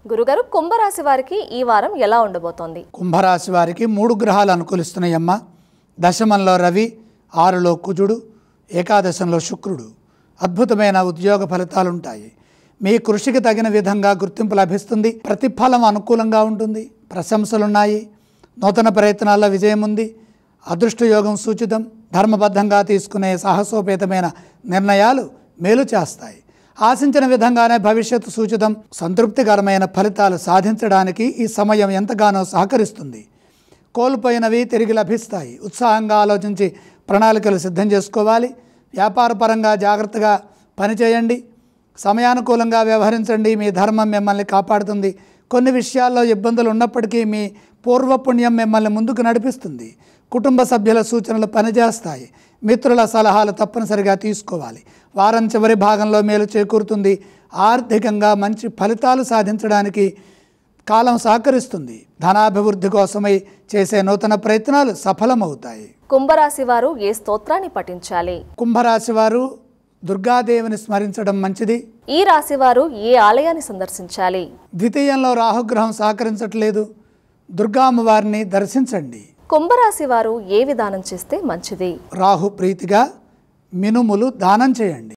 గురుగారు, కుంభరాశి వారికి ఈ వారం ఎలా ఉండబోతోంది? కుంభరాశి వారికి 3 గ్రహాలు అనుకూలిస్తున్నాయమ్మ. దశమంలో రవి, 6లో కుజుడు, ఏకాదశంలో శుక్రుడు. అద్భుతమైన ఉద్యోగ ఫలితాలు ఉంటాయి. మీ కృషికి తగిన విధంగా గుర్తింపు లభిస్తుంది. ప్రతిఫలం అనుకూలంగా ఉంటుంది. ప్రశంసలున్నాయి. నూతన ప్రయత్నాల్లో విజయం ఉంది. అదృష్టయోగం సూచితం. ధర్మబద్ధంగా తీసుకునే సాహసోపేతమైన నిర్ణయాలు మేలు చేస్తాయి. ఆశించిన విధంగానే భవిష్యత్తు సూచితం. సంతృప్తికరమైన ఫలితాలు సాధించడానికి ఈ సమయం ఎంతగానో సహకరిస్తుంది. కోల్పోయినవి తిరిగి లభిస్తాయి. ఉత్సాహంగా ఆలోచించి ప్రణాళికలు సిద్ధం చేసుకోవాలి. వ్యాపారపరంగా జాగ్రత్తగా పనిచేయండి. సమయానుకూలంగా వ్యవహరించండి. మీ ధర్మం మిమ్మల్ని కాపాడుతుంది. కొన్ని విషయాల్లో ఇబ్బందులు ఉన్నప్పటికీ మీ పూర్వపుణ్యం మిమ్మల్ని ముందుకు నడిపిస్తుంది. కుటుంబ సభ్యుల సూచనలు పనిచేస్తాయి. మిత్రుల సలహాలు తప్పనిసరిగా తీసుకోవాలి. వారం చివరి భాగంలో మేలు చేకూరుతుంది. ఆర్థికంగా మంచి ఫలితాలు సాధించడానికి కాలం సహకరిస్తుంది. ధనాభివృద్ధి కోసమై చేసే నూతన ప్రయత్నాలు సఫలమవుతాయి. కుంభరాశి వారు ఏ స్తోత్రాన్ని పఠించాలి? కుంభరాశి వారు దుర్గాదేవిని స్మరించడం మంచిది. ఈ రాశి వారు ఏ ఆలయాన్ని సందర్శించాలి? ద్వితీయంలో రాహుగ్రహం సహకరించట్లేదు. దుర్గా అమ్మవారిని దర్శించండి. కుంభరాశి వారు ఏ విధానం చేస్తే మంచిది? రాహు ప్రీతిగా మినుములు దానం చేయండి.